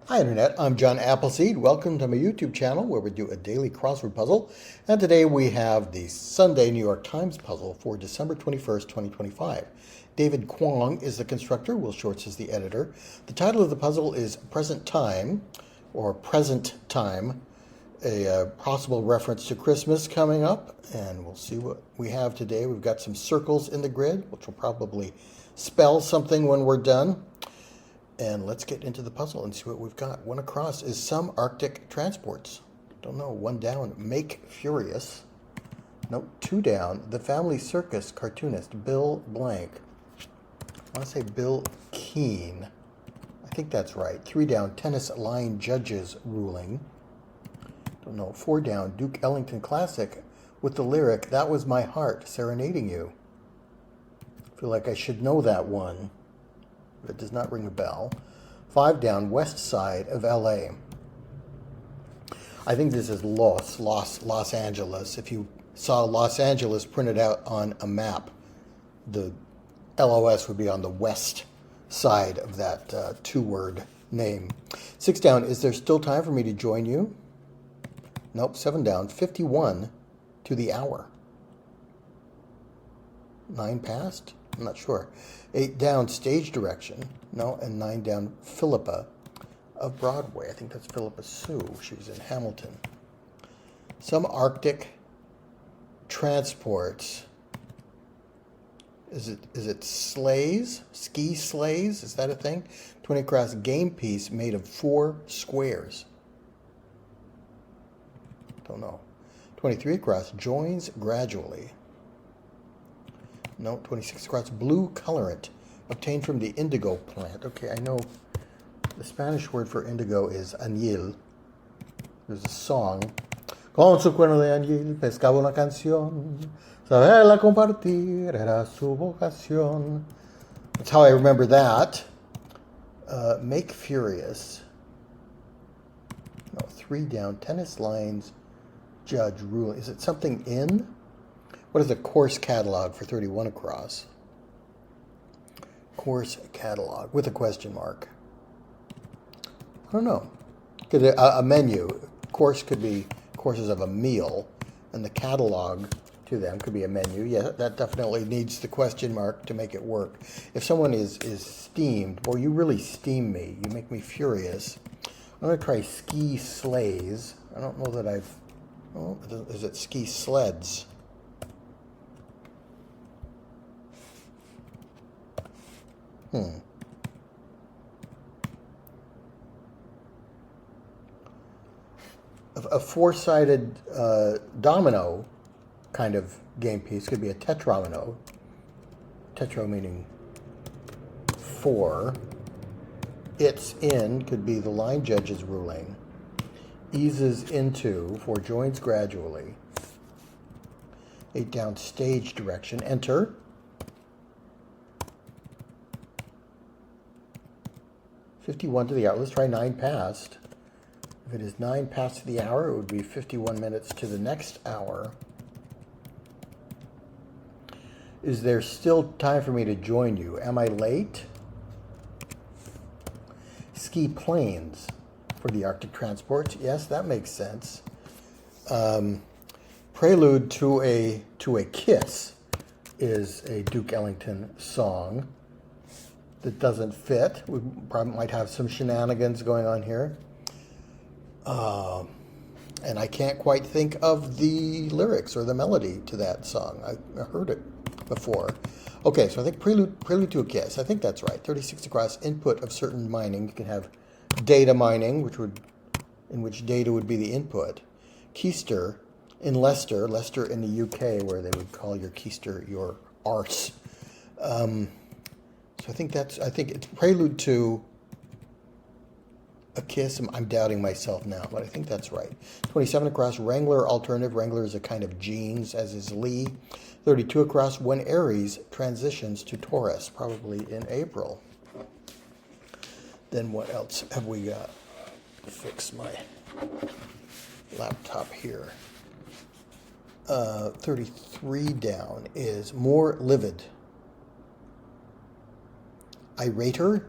Hi Internet, I'm John Appleseed. Welcome to my YouTube channel where we do a daily crossword puzzle. And today we have the Sunday New York Times puzzle for December 21st, 2025. David Kwong is the constructor, Will Shorts is the editor. The title of the puzzle is Present Time, or Present Time, a possible reference to Christmas coming up. And we'll see what we have today. We've got some circles in the grid, which will probably spell something when we're done. And let's get into the puzzle and see what we've got. One across is some Arctic transports. Don't know. One down, Make Furious. Nope, two down, The Family Circus cartoonist, Bill Blank. I want to say Bill Keane. I think that's right. Three down, Tennis Line Judges ruling. Don't know. Four down, Duke Ellington Classic with the lyric, That Was My Heart Serenading You. I feel like I should know that one. It does not ring a bell. Five down, West Side of LA. I think this is Los Angeles. If you saw Los Angeles printed out on a map, the LOS would be on the west side of that two-word name. Six down, is there still time for me to join you? Nope. Seven down, 51 to the hour. Nine past? I'm not sure. Eight down, Stage Direction. No, and nine down, Philippa of Broadway. I think that's Philippa Sue. She was in Hamilton. Some Arctic transports. Is it sleighs? Ski sleighs? Is that a thing? 20 across, game piece made of 4 squares. Don't know. 23 across, joins gradually. No, 26 across, blue colorant obtained from the indigo plant. Okay, I know the Spanish word for indigo is añil. There's a song. Con su cuerno de añil pescaba una canción. Saberla compartir era su vocación. That's how I remember that. Make Furious. No, three down. Tennis Lines Judge ruling. Is it something in? What is a course catalog for 31 across? Course catalog with a question mark. I don't know. Could a menu. Course could be courses of a meal, and the catalog to them could be a menu. Yeah, that definitely needs the question mark to make it work. If someone is steamed, boy, you really steam me. You make me furious. I'm going to try ski sleighs. I don't know that I've... Oh, is it ski sleds? A four-sided domino kind of game piece could be a tetramino. Tetro meaning 4. It's in could be the line judge's ruling. Eases into 4 joins gradually. 8 down, stage direction. Enter. 51 to the hour. Let's try 9 past. If it is 9 past to the hour, it would be 51 minutes to the next hour. Is there still time for me to join you? Am I late? Ski planes for the Arctic transports. Yes, that makes sense. Prelude to a Kiss is a Duke Ellington song that doesn't fit. We probably might have some shenanigans going on here. And I can't quite think of the lyrics or the melody to that song. I heard it before. Okay, so I think Prelude to a Kiss. I think that's right. 36 across, input of certain mining. You can have data mining, in which data would be the input. Keister in Leicester in the UK, where they would call your keister your arse. So I think it's Prelude to a Kiss. I'm doubting myself now, but I think that's right. 27 across, Wrangler alternative. Wrangler is a kind of jeans, as is Lee. 32 across, when Aries transitions to Taurus, probably in April. Then what else have we got? Fix my laptop here. 33 down is more livid. Irater.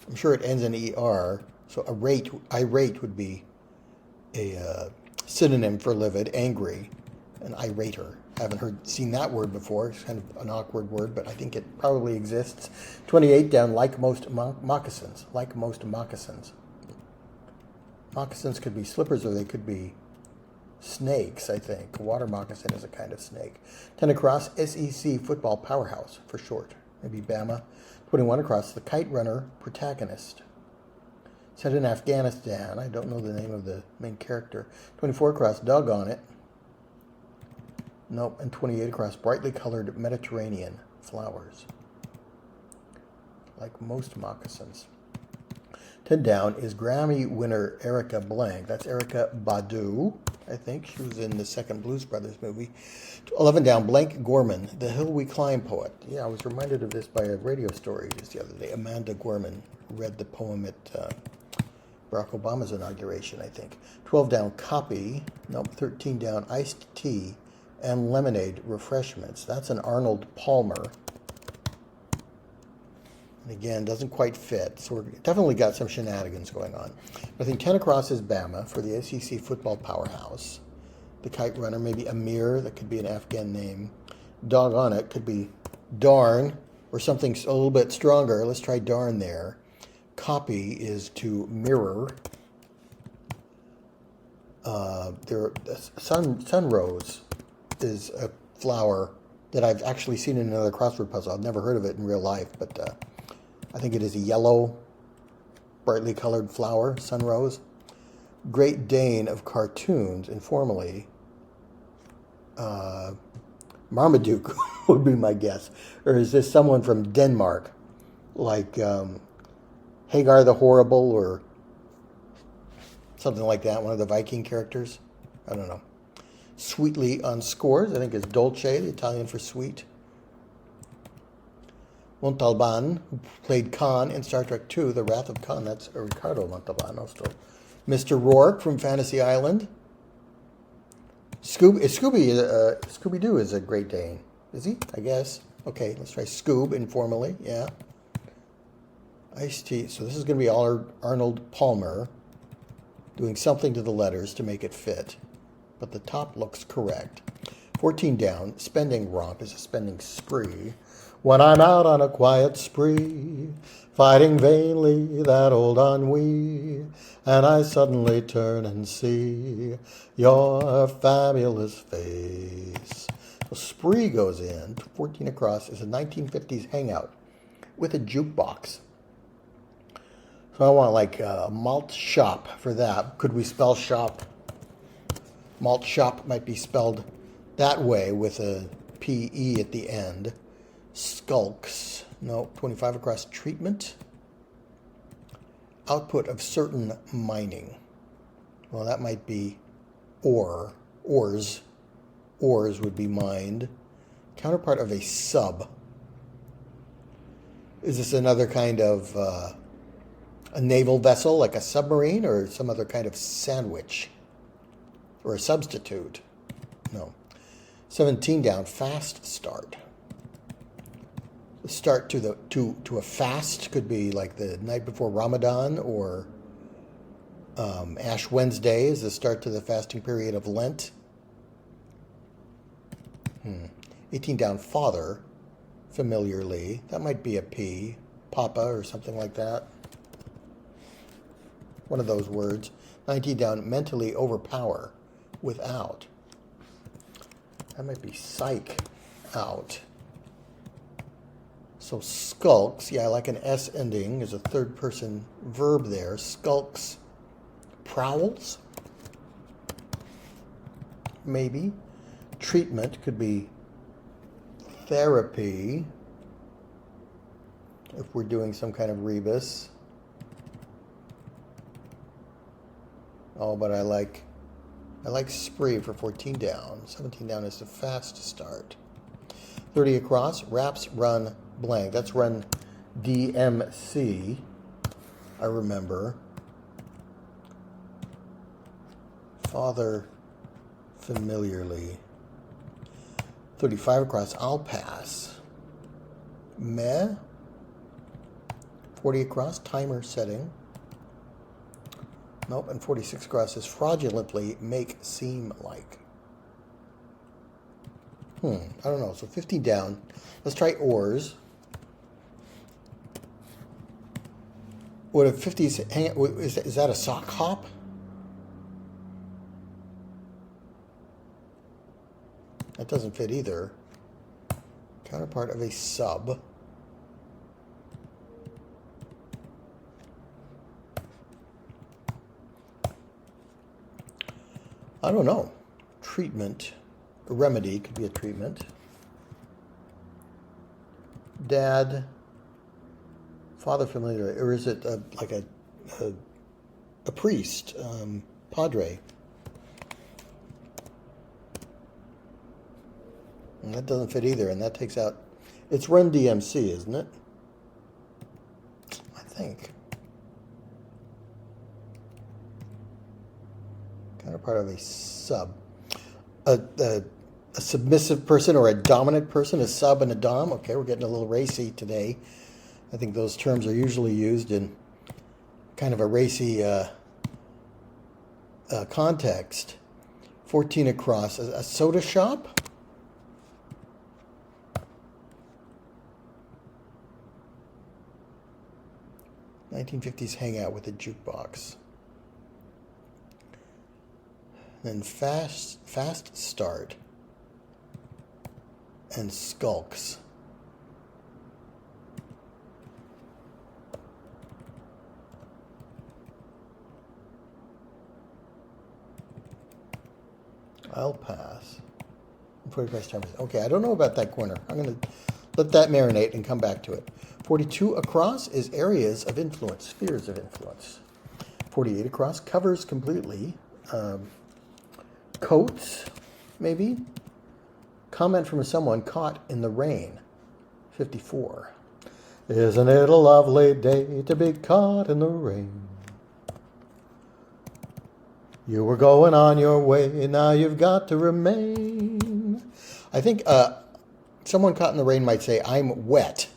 I'm sure it ends in ER. So irate would be a synonym for livid, angry, an irater. I haven't seen that word before. It's kind of an awkward word, but I think it probably exists. 28 down, like most moccasins. Like most moccasins. Moccasins could be slippers or they could be snakes, I think. A water moccasin is a kind of snake. 10 across, SEC football powerhouse for short. Maybe Bama. 21 across, the kite runner protagonist. Set in Afghanistan. I don't know the name of the main character. 24 across, doggone it. Nope. And 28 across, brightly colored Mediterranean flowers. Like most moccasins. 10 down is Grammy winner Erica Blank. That's Erica Badu, I think. She was in the second Blues Brothers movie. 11 down, Blank Gorman, the Hill We Climb poet. Yeah, I was reminded of this by a radio story just the other day. Amanda Gorman read the poem at Barack Obama's inauguration, I think. 12 down, Copy. Nope, 13 down, Iced Tea and Lemonade Refreshments. That's an Arnold Palmer. And again, doesn't quite fit, so we've definitely got some shenanigans going on. I think 10 across is Bama for the SEC football powerhouse. The kite runner, maybe Amir, that could be an Afghan name. Doggone it, could be darn, or something a little bit stronger. Let's try darn there. Copy is to mirror. Sunrose is a flower that I've actually seen in another crossword puzzle. I've never heard of it in real life, but I think it is a yellow, brightly colored flower, sunrose. Great Dane of cartoons, informally. Marmaduke would be my guess. Or is this someone from Denmark, like Hagar the Horrible or something like that, one of the Viking characters? I don't know. Sweetly on scores, I think it's Dolce, the Italian for sweet. Montalban, who played Khan in Star Trek II, The Wrath of Khan. That's Ricardo Montalban, also. Mr. Rourke from Fantasy Island. Scooby-Doo is a Great Dane. Is he? I guess. Okay, let's try Scoob informally. Yeah. Iced Tea. So this is going to be Arnold Palmer doing something to the letters to make it fit. But the top looks correct. 14 down, spending romp is a spending spree. When I'm out on a quiet spree, fighting vainly that old ennui, and I suddenly turn and see your fabulous face. So spree goes in. 14 across is a 1950s hangout with a jukebox. So I want like a malt shop for that. Could we spell shop? Malt shop might be spelled that way with a P-E at the end. Skulks. No, 25 across, treatment. Output of certain mining. Well, that might be ore. Ores. Ores would be mined. Counterpart of a sub. Is this another kind of a naval vessel, like a submarine, or some other kind of sandwich? Or a substitute? No. 17 down, fast start. The start to a fast could be like the night before Ramadan, or Ash Wednesday is the start to the fasting period of Lent. 18 down, father, familiarly. That might be a P, papa, or something like that. One of those words. 19 down, mentally overpower, without. That might be psych, out. So skulks, yeah, like an S ending. There's a third person verb there. Skulks, prowls, maybe. Treatment could be therapy, if we're doing some kind of rebus. Oh, but I like spree for 14 down. 17 down is the fast start. 30 across, wraps run blank. That's run DMC, I remember. Father familiarly. 35 across, I'll pass. Meh. 40 across, timer setting. Nope, and 46 across is fraudulently make seem like. I don't know. So 50 down. Let's try oars. What if 50's hang? Is that a sock hop? That doesn't fit either. Counterpart of a sub. I don't know. Treatment. A remedy could be a treatment. Dad. Father familiar. Or is it like a priest? Padre. And that doesn't fit either, and that takes out... It's Run DMC, isn't it? I think. Counterpart of a sub. A submissive person or a dominant person, a sub and a dom. Okay, we're getting a little racy today. I think those terms are usually used in kind of a racy context. 14 across. A soda shop? 1950s hangout with a jukebox. Then fast start and skulks. I'll pass. 45 times. Okay, I don't know about that corner. I'm going to let that marinate and come back to it. 42 across is areas of influence, spheres of influence. 48 across covers completely. Coats, maybe. Comment from someone caught in the rain. 54. Isn't it a lovely day to be caught in the rain? You were going on your way, now you've got to remain. I think someone caught in the rain might say, I'm wet,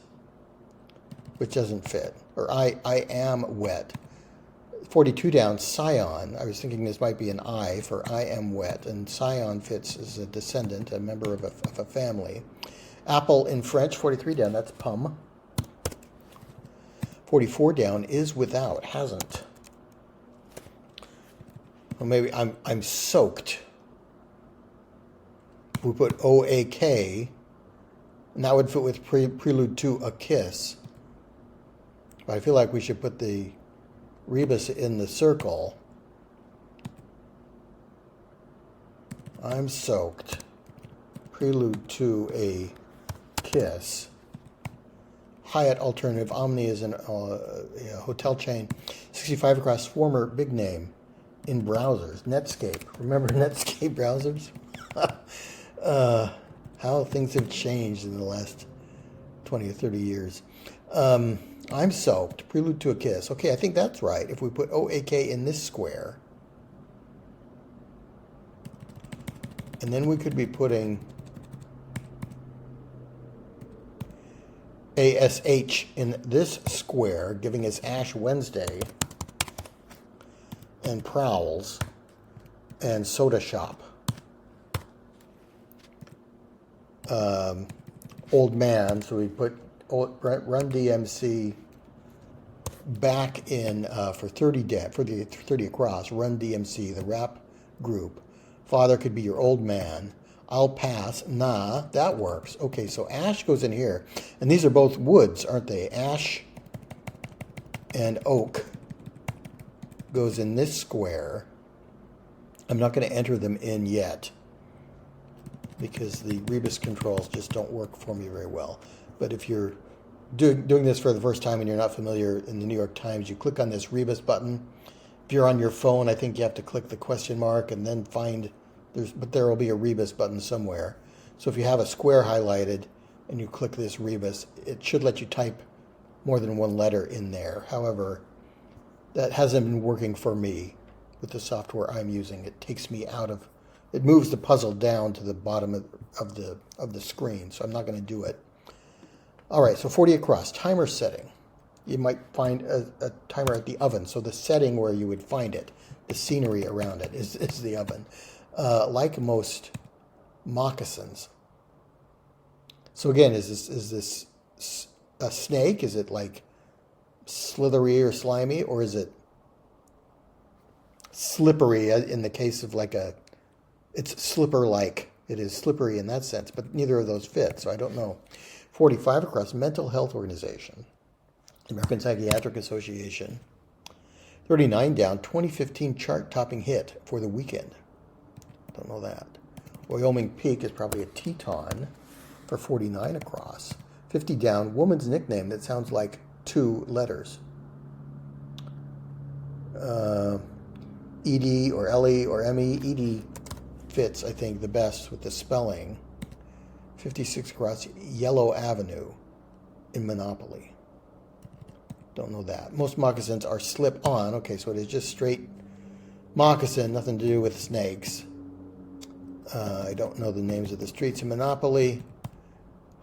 which doesn't fit. Or I am wet. 42 down, scion. I was thinking this might be an I for I am wet. And scion fits as a descendant, a member of a family. Apple in French, 43 down, that's pomme. 44 down is without, hasn't. Well, maybe I'm soaked. We put O-A-K, and that would fit with prelude to a kiss. But I feel like we should put the rebus in the circle. I'm soaked. Prelude to a kiss. Hyatt alternative. Omni is a hotel chain. 65 across, former big name in browsers. Netscape. Remember Netscape browsers? How things have changed in the last 20 or 30 years. I'm soaked. Prelude to a kiss. Okay, I think that's right. If we put O-A-K in this square. And then we could be putting A-S-H in this square, giving us Ash Wednesday and Prowls and Soda Shop. Old man, so we put Run DMC back in for 30 across. Run DMC, the rap group. Father could be your old man. I'll pass. Nah, that works. Okay, so ash goes in here. And these are both woods, aren't they? Ash and oak goes in this square. I'm not going to enter them in yet because the rebus controls just don't work for me very well. But if you're doing this for the first time and you're not familiar, in the New York Times, you click on this rebus button. If you're on your phone, I think you have to click the question mark and then find, but there will be a rebus button somewhere. So if you have a square highlighted and you click this rebus, it should let you type more than one letter in there. However, that hasn't been working for me with the software I'm using. It takes me out of, it moves the puzzle down to the bottom of the screen, so I'm not going to do it. All right, so 40 across, timer setting. you might find a timer at the oven. So the setting where you would find it, the scenery around it, is the oven. Like most moccasins. So again, is this a snake? Is it like slithery or slimy, or is it slippery in the case of like it's slipper-like. It is slippery in that sense, but neither of those fit, so I don't know. 45 across, Mental Health Organization, American Psychiatric Association. 39 down, 2015 chart-topping hit for the weekend. Don't know that. Wyoming Peak is probably a Teton for 49 across. 50 down, woman's nickname that sounds like 2 letters. Edie or Ellie or Emmy. Edie fits, I think, the best with the spelling. 56 across, Yellow Avenue in Monopoly. Don't know that. Most moccasins are slip-on. Okay, so it is just straight moccasin, nothing to do with snakes. I don't know the names of the streets in Monopoly.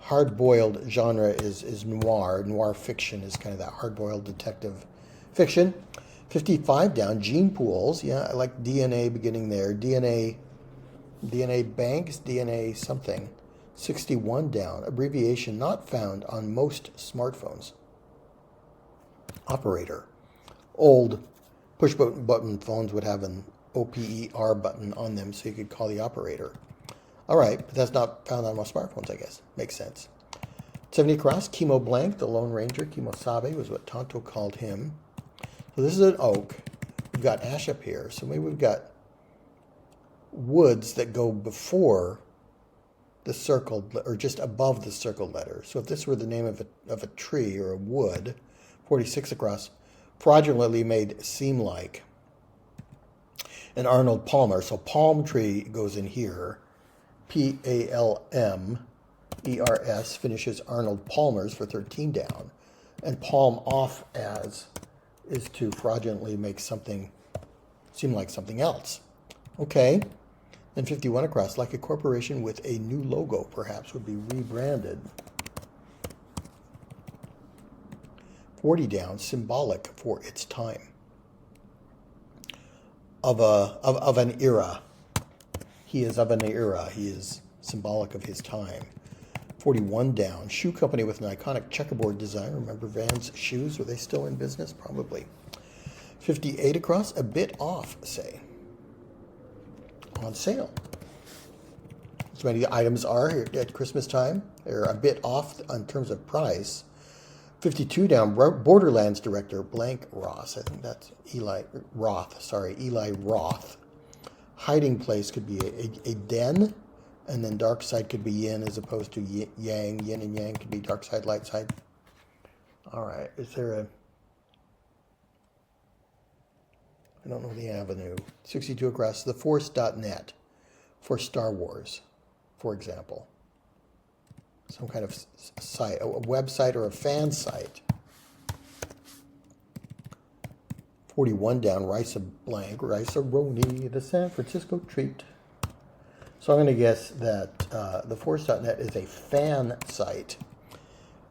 Hard-boiled genre is noir. Noir fiction is kind of that hard-boiled detective fiction. 55 down, gene pools. Yeah, I like DNA beginning there. DNA banks, DNA something. 61 down, abbreviation not found on most smartphones. Operator. Old push-button phones would have an OPER button on them so you could call the operator. All right, but that's not found on most smartphones, I guess. Makes sense. 70 across, Chemo Blank, the Lone Ranger. Kimosabe was what Tonto called him. So this is an oak. We've got ash up here. So maybe we've got woods that go before the circled, or just above the circled letter. So if this were the name of a tree or a wood, 46 across, fraudulently made seem like. And Arnold Palmer. So palm tree goes in here. Palmers finishes Arnold Palmer's for 13 down. And palm off as is to fraudulently make something seem like something else. Okay. Then 51 across, like a corporation with a new logo, perhaps, would be rebranded. 40 down, symbolic for its time. Of an era. He is of an era. He is symbolic of his time. 41 down, shoe company with an iconic checkerboard design. Remember Vans shoes? Are they still in business? Probably. 58 across, a bit off, say. On sale. As many items are here at Christmas time. They're a bit off in terms of price. 52 down, Borderlands director Blank Ross. I think that's Eli Roth. Hiding place could be a den, and then dark side could be yin as opposed to yang. Yin and yang could be dark side, light side. All right, is there I don't know the avenue. 62 across, theforce.net for Star Wars, for example. Some kind of site, a website or a fan site. 41 down, Rice-A-Roni, the San Francisco treat. So I'm going to guess that theforce.net is a fan site.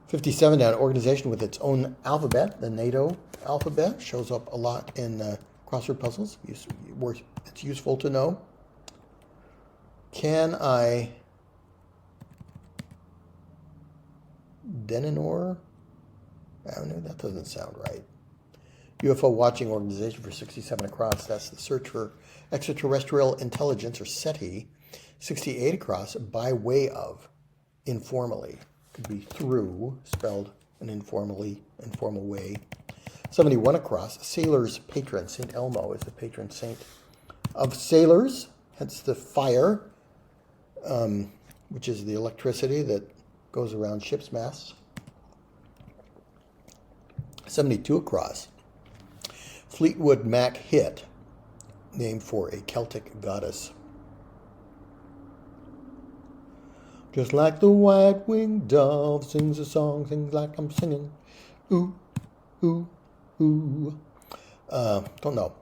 57 down, organization with its own alphabet, the NATO alphabet, shows up a lot in crossword puzzles. It's useful to know. Can I... Denenor Avenue? That doesn't sound right. UFO Watching Organization for 67 across. That's the search for extraterrestrial intelligence, or SETI. 68 across, by way of, informally. Could be through, spelled an informal way. 71 across, sailor's patron. St. Elmo is the patron saint of sailors, hence the fire, which is the electricity that goes around ship's masts. 72 across, Fleetwood Mac hit, named for a Celtic goddess. Just like the white-winged dove sings a song, sings like I'm singing. Ooh, ooh, ooh. Don't know.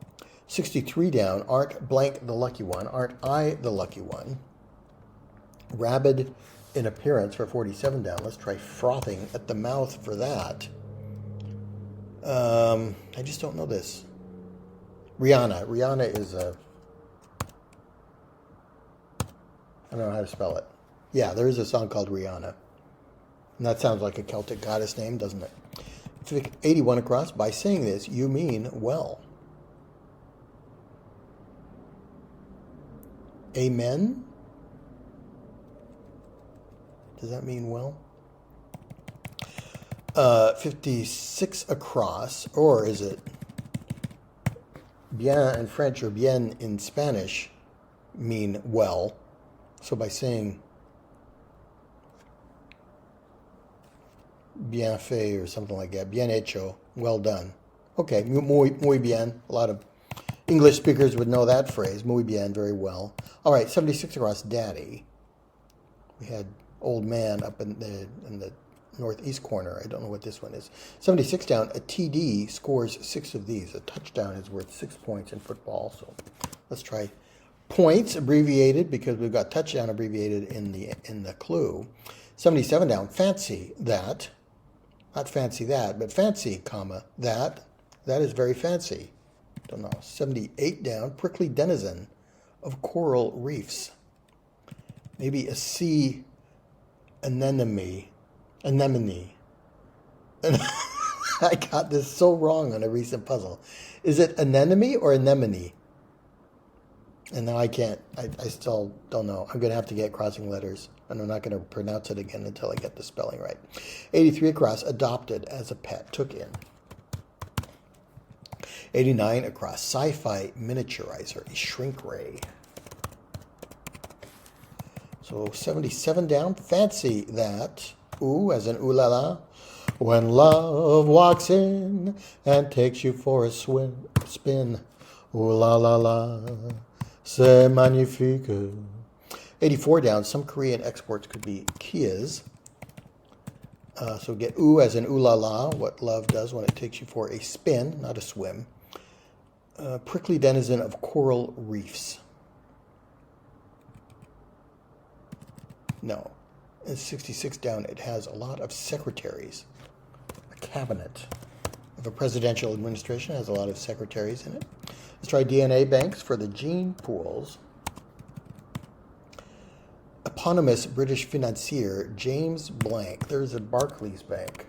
63 down, aren't blank the lucky one? Aren't I the lucky one? Rabid in appearance for 47 down. Let's try frothing at the mouth for that. I just don't know this. Rihanna. Rihanna is a... I don't know how to spell it. Yeah, there is a song called Rihanna. And that sounds like a Celtic goddess name, doesn't it? 81 across. By saying this, you mean well. Amen? Does that mean well? 56 across. Or is it bien in French or bien in Spanish mean well? So by saying bien fait or something like that, bien hecho, well done. Okay, muy bien. A lot of English speakers would know that phrase, muy bien, very well. All right, 76 across, daddy. We had old man up in the northeast corner. I don't know what this one is. 76 down, a TD scores 6 of these. A touchdown is worth 6 points in football. So let's try points abbreviated because we've got touchdown abbreviated in the clue. 77 down, fancy that. Not fancy that, but fancy, comma, that. That is very fancy. Don't know. 78 down, prickly denizen of coral reefs. Maybe a sea anemone. Anemone. And I got this so wrong on a recent puzzle. Is it anemone or anemone? And now I can't. I still don't know. I'm going to have to get crossing letters. And I'm not going to pronounce it again until I get the spelling right. 83 across, adopted as a pet, took in. 89 across, sci-fi miniaturizer, a shrink ray. So 77 down, fancy that. Ooh, as in ooh la la. When love walks in and takes you for a spin. Ooh la la la, c'est magnifique. 84 down, some Korean exports could be Kias. So get ooh as in ooh la la, what love does when it takes you for a spin, not a swim. Prickly denizen of coral reefs. No. And 66 down, it has a lot of secretaries. A cabinet of a presidential administration has a lot of secretaries in it. Let's try DNA banks for the gene pools. Eponymous British financier James Blank. There's a Barclays Bank,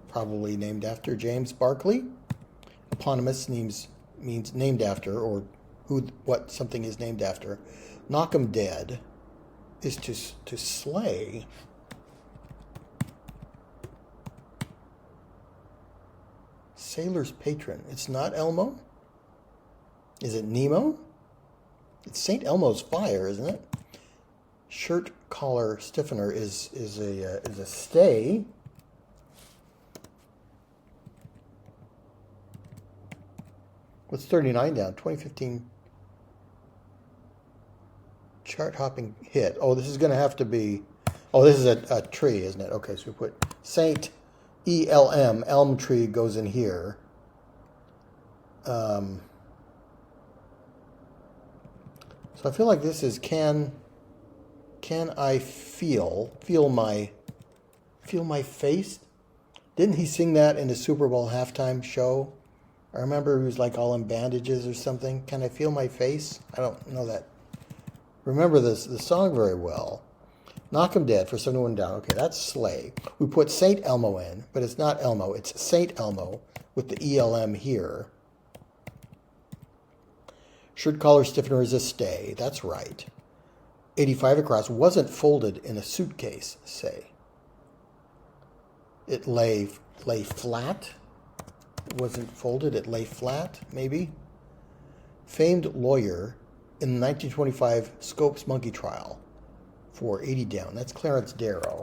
probably named after James Barclay. Eponymous means named after, or what something is named after. Knock 'em dead is to slay. Sailor's patron. It's not Elmo. Is it Nemo? It's St. Elmo's fire, isn't it? Shirt collar stiffener is a stay. What's 39 down? 2015 chart hopping hit. Oh, this is going to have to be. Oh, this is a tree, isn't it? Okay, so we put Saint ELM. Elm tree goes in here. So I feel like this is can I feel my face? Didn't he sing that in the Super Bowl halftime show? I remember he was like all in bandages or something. Can I feel my face? I don't know that. Remember the song very well. Knock 'em dead for 71 down. Okay, that's Slay. We put Saint Elmo in, but it's not Elmo. It's Saint Elmo with the ELM here. Shirt collar stiffener is a stay. That's right. 85 across. Wasn't folded in a suitcase, say. It lay flat. It wasn't folded. It lay flat, maybe. Famed lawyer in the 1925 Scopes monkey trial for 80 down. That's Clarence Darrow.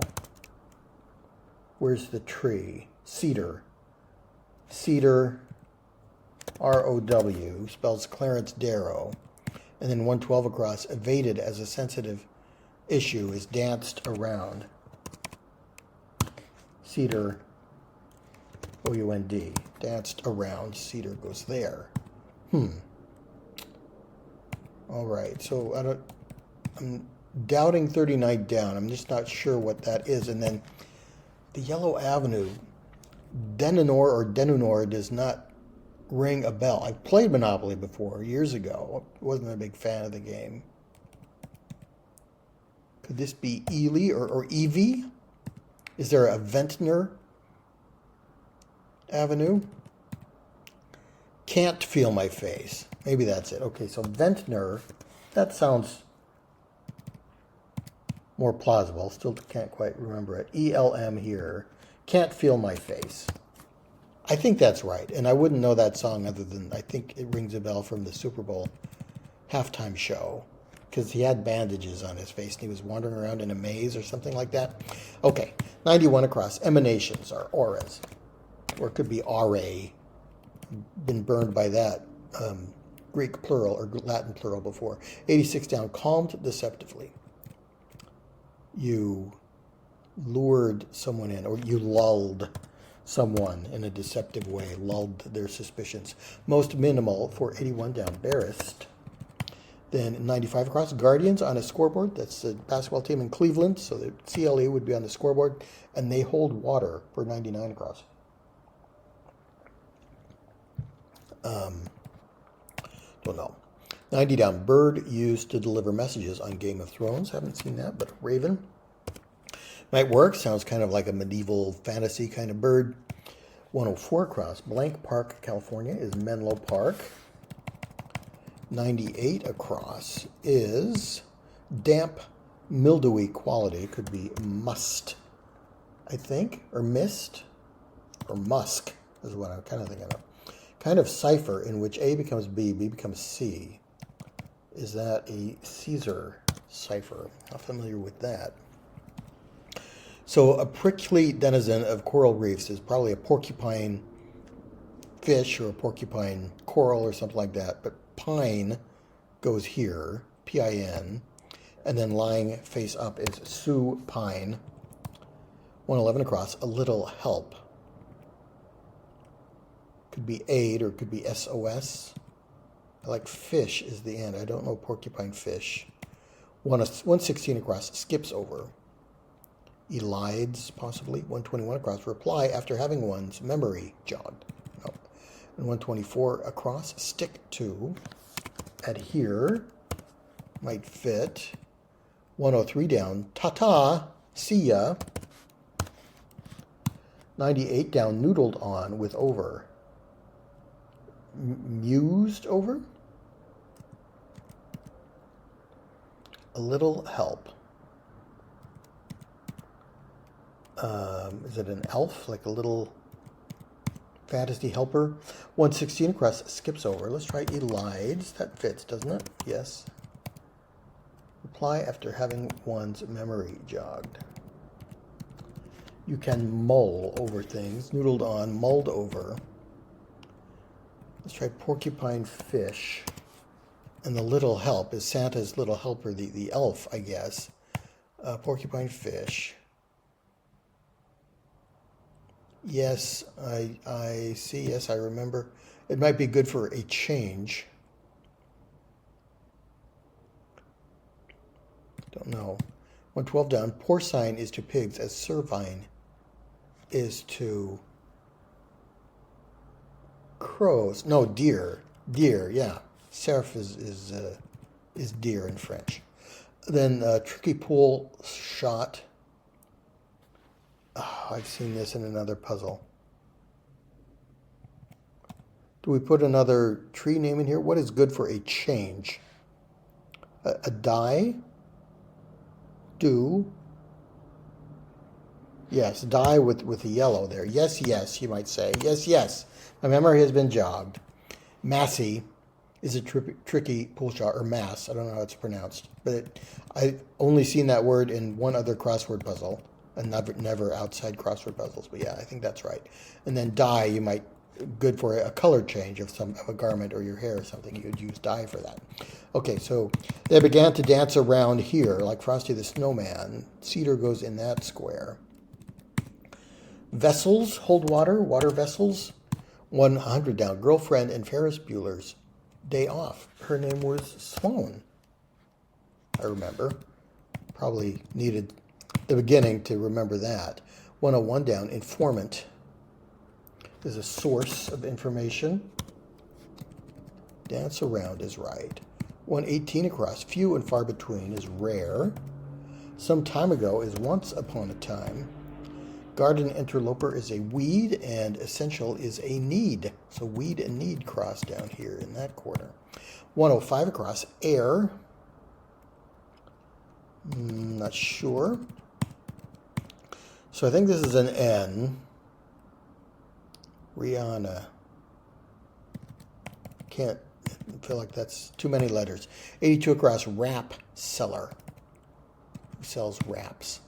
Where's the tree? Cedar. Cedar, R-O-W, spells Clarence Darrow. And then 112 across, evaded as a sensitive issue is danced around. Cedar, O-U-N-D, danced around. Cedar goes there. All right, so I'm doubting 39 down. I'm just not sure what that is. And then the Yellow Avenue Denunor or Denunor does not ring a bell. I played Monopoly before years ago. Wasn't a big fan of the game. Could this be Ely or Evie? Is there a Ventnor Avenue? Can't feel my face. Maybe that's it. Okay, so Ventnor, that sounds more plausible. Still can't quite remember it. ELM here. Can't feel my face. I think that's right. And I wouldn't know that song other than I think it rings a bell from the Super Bowl halftime show. Because he had bandages on his face and he was wandering around in a maze or something like that. Okay, 91 across. Emanations are auras. Or it could be aurae. Been burned by that Greek plural or Latin plural before. 86 down. Calmed deceptively. You lured someone in, or you lulled someone in a deceptive way, lulled their suspicions. Most minimal for 81 down. Barrist. Then 95 across. Guardians on a scoreboard. That's the basketball team in Cleveland, so the CLE would be on the scoreboard, and they hold water for 99 across. Don't know. 90 down. Bird used to deliver messages on Game of Thrones. Haven't seen that, but Raven. Might work. Sounds kind of like a medieval fantasy kind of bird. 104 across. Blank Park, California is Menlo Park. 98 across is damp, mildewy quality. Could be must, I think, or mist, or musk is what I'm kind of thinking of. Kind of cipher in which A becomes B, B becomes C. Is that a Caesar cipher? How familiar with that? So a prickly denizen of coral reefs is probably a porcupine fish or a porcupine coral or something like that. But pine goes here, P-I-N, and then lying face up is supine. 111 across, a little help. Could be aid or could be SOS. I like fish is the end. I don't know porcupine fish. 116 across, skips over. Elides, possibly. 121 across, reply after having one's memory jogged. No. And 124 across, stick to. Adhere. Might fit. 103 down, ta-ta, see ya. 98 down, noodled on with over. Mused over? A little help. Is it an elf, like a little fantasy helper? 116 across, skips over. Let's try elides. That fits, doesn't it? Yes. Reply after having one's memory jogged. You can mull over things. Noodled on, mulled over. Let's try porcupine fish. And the little help is Santa's little helper, the elf, I guess. Porcupine fish. Yes, I see. Yes, I remember. It might be good for a change. Don't know. 112 down. Porcine is to pigs as cervine is to crows. No, deer. Deer, yeah. Cerf is deer in French. Then tricky pool shot. Oh, I've seen this in another puzzle. Do we put another tree name in here? What is good for a change? A die? Do? Yes, die with a yellow there. Yes, yes, you might say. Yes, yes. My memory has been jogged. Massy is a tricky pool shot, or mass. I don't know how it's pronounced. But I've only seen that word in one other crossword puzzle, and never outside crossword puzzles. But yeah, I think that's right. And then dye, you might, good for a color change of a garment or your hair or something. You would use dye for that. Okay, so they began to dance around here, like Frosty the Snowman. Cedar goes in that square. Vessels hold water, water vessels. 100 down. Girlfriend in Ferris Bueller's Day Off. Her name was Sloane, I remember. Probably needed the beginning to remember that. 101 down. Informant. is a source of information. Dance around is right. 118 across, few and far between is rare. Some time ago is once upon a time. Garden interloper is a weed, and essential is a need. So weed and need cross down here in that corner. 105 across, air. Not sure. So I think this is an N. Rihanna. Can't feel like that's too many letters. 82 across, wrap seller. Who sells wraps?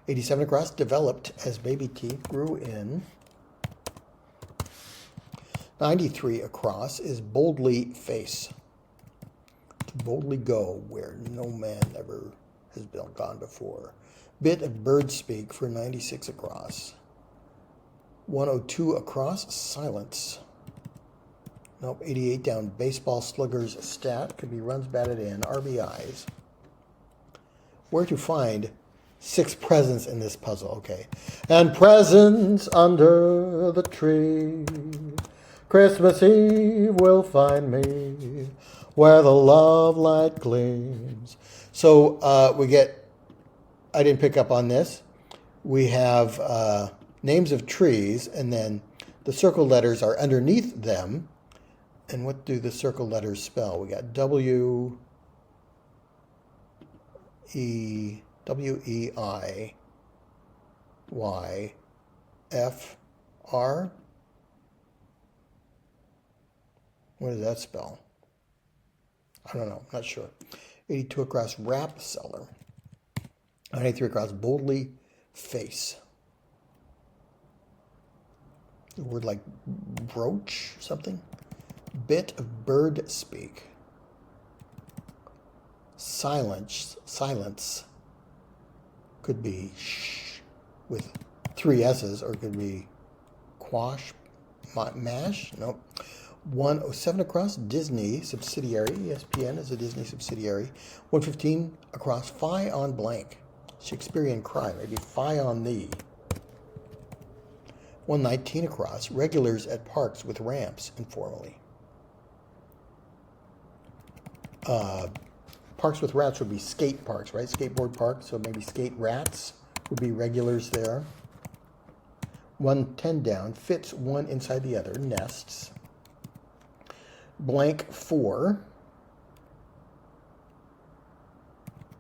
87 across, developed as baby teeth grew in. 93 across is boldly face. To boldly go where no man ever has been gone before. Bit of bird speak for 96 across. 102 across, silence. Nope, 88 down, baseball sluggers stat. Could be runs batted in, RBIs. Where to find 6 presents in this puzzle, okay. And presents under the tree. Christmas Eve will find me where the love light gleams. So we get, I didn't pick up on this. We have names of trees, and then the circle letters are underneath them. And what do the circle letters spell? We got W, E, W-E-I, Y, F, R. What does that spell? I don't know, not sure. 82 across, wrap seller. 93 across, boldly face. A word like brooch or something. Bit of bird speak. Silence could be sh with 3 S's, or it could be quash, mash. Nope. 107 across, Disney subsidiary. ESPN is a Disney subsidiary. 115 across, Fie on blank. Shakespearean crime, maybe Fie on thee. 119 across, regulars at parks with ramps informally. Parks with rats would be skate parks, right? Skateboard parks, so maybe skate rats would be regulars there. 110 down, fits one inside the other, nests. Blank 4.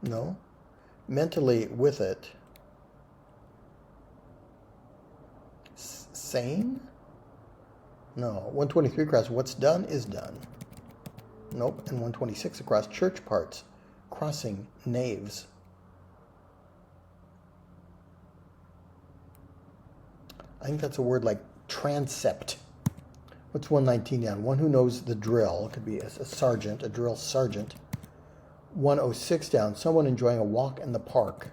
No. Mentally with it. Sane? No. 123 across, what's done is done. Nope. And 126 across, church parts. Crossing naves. I think that's a word like transept. What's 119 down? One who knows the drill. It could be a sergeant, a drill sergeant. 106 down, someone enjoying a walk in the park.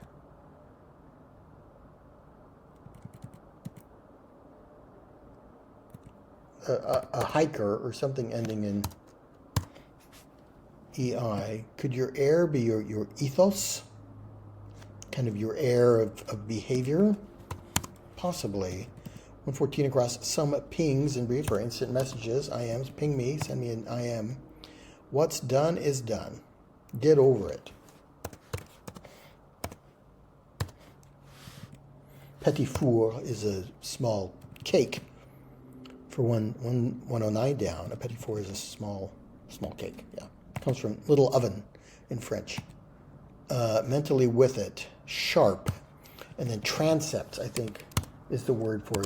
A hiker or something ending in EI. Could your air be your ethos? Kind of your air of behavior? Possibly. 114 across, some pings in brief or instant messages. IMs, ping me, send me an IM. What's done is done. Get over it. Petit four is a small cake. For 109 down, a petit four is a small cake. Yeah, comes from little oven in French. Mentally with it, sharp, and then transept, I think, is the word for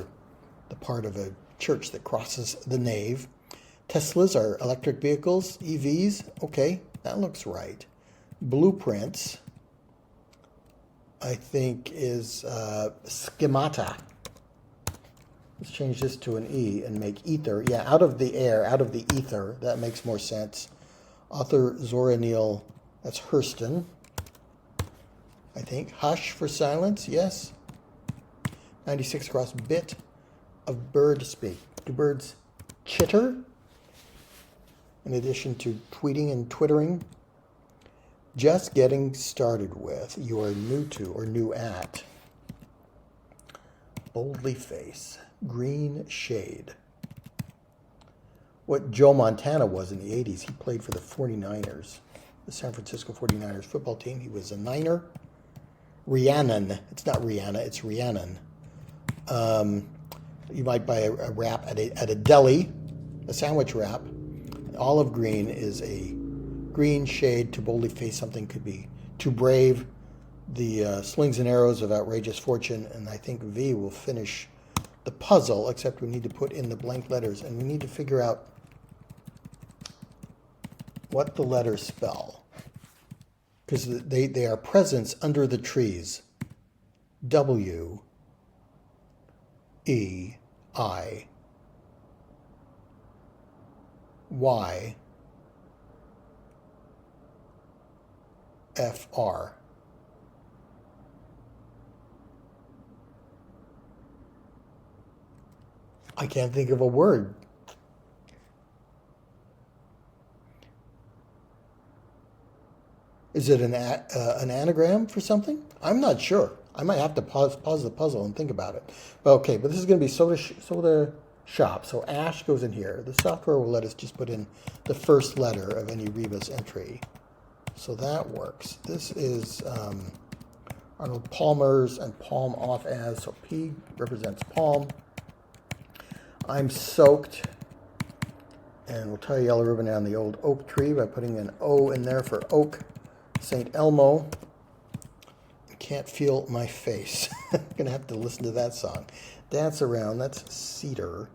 the part of a church that crosses the nave. Teslas are electric vehicles, EVs. Okay, that looks right. Blueprints, I think, is schemata. Let's change this to an E and make ether. Yeah, out of the air, out of the ether. That makes more sense. Author Zora Neale, that's Hurston, I think. Hush for silence, yes. 96 across, bit of bird speak. Do birds chitter? In addition to tweeting and twittering? Just getting started with. You are new to or new at. Boldly face. Green shade. what Joe Montana was in the 80s. He played for the 49ers, the San Francisco 49ers football team. He was a Niner. Rhiannon. It's not Rihanna, it's Rhiannon. You might buy a wrap at a deli, a sandwich wrap. Olive green is a green shade to boldly face something could be too brave. The slings and arrows of outrageous fortune, and I think V will finish the puzzle, except we need to put in the blank letters, and we need to figure out what the letters spell, because they are presents under the trees. W, E, I, Y, F, R. I can't think of a word. Is it an anagram for something? I'm not sure. I might have to pause the puzzle and think about it. Okay, but this is going to be soda shop. So ash goes in here. The software will let us just put in the first letter of any Rebus entry. So that works. This is Arnold Palmer's and palm off as. So P represents palm. I'm soaked. And we'll tie a yellow ribbon down the old oak tree by putting an O in there for oak. St. Elmo. Can't feel my face. I'm going to have to listen to that song. Dance around. That's cedar.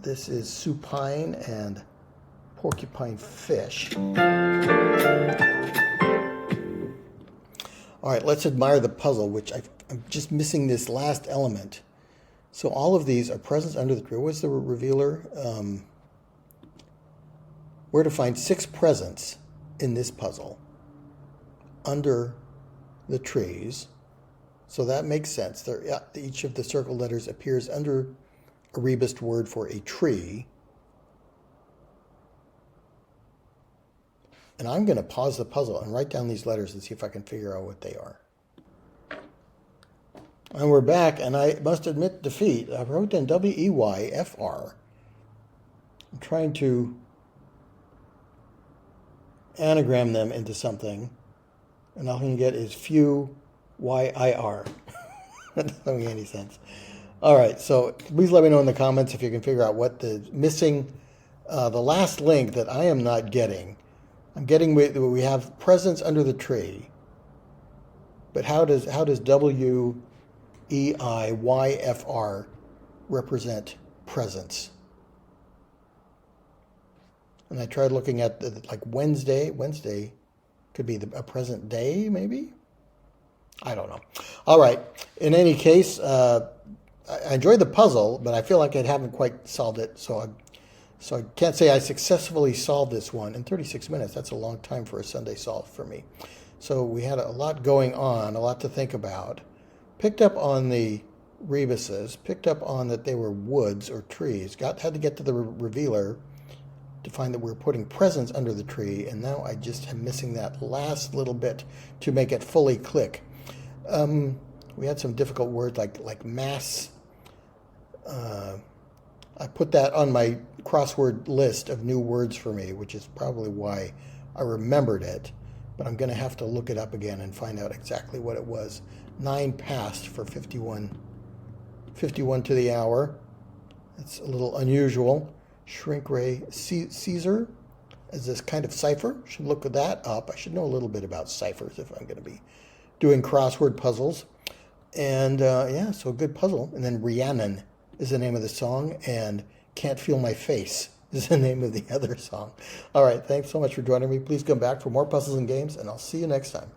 This is supine and porcupine fish. All right, let's admire the puzzle, which I'm just missing this last element. So all of these are presents under the tree. What's the revealer? Where to find 6 presents in this puzzle under the trees. So that makes sense. Each of the circle letters appears under a rebused word for a tree. And I'm going to pause the puzzle and write down these letters and see if I can figure out what they are. And we're back, and I must admit defeat. I wrote down W-E-Y-F-R. I'm trying to anagram them into something, and all I can get is few Y-I-R. That doesn't make any sense. All right, so please let me know in the comments if you can figure out what the missing, the last link that I am not getting. I'm getting, we have presents under the tree, but how does W-E-I-Y-F-R represent presents? And I tried looking at like Wednesday. Wednesday could be a present day, maybe? I don't know. All right. In any case, I enjoyed the puzzle, but I feel like I haven't quite solved it. So I can't say I successfully solved this one in 36 minutes. That's a long time for a Sunday solve for me. So we had a lot going on, a lot to think about. Picked up on the rebuses, picked up on that they were woods or trees. Had to get to the revealer to find that we're putting presents under the tree, and now I just am missing that last little bit to make it fully click. We had some difficult words like mass. I put that on my crossword list of new words for me, which is probably why I remembered it, but I'm going to have to look it up again and find out exactly what it was. 9 past for 51 to the hour. That's a little unusual. Shrink ray Caesar is this kind of cipher. Should look that up. I should know a little bit about ciphers if I'm going to be doing crossword puzzles. And yeah, so a good puzzle. And then Rhiannon is the name of the song, and Can't Feel My Face is the name of the other song. All right, thanks so much for joining me. Please come back for more puzzles and games, and I'll see you next time.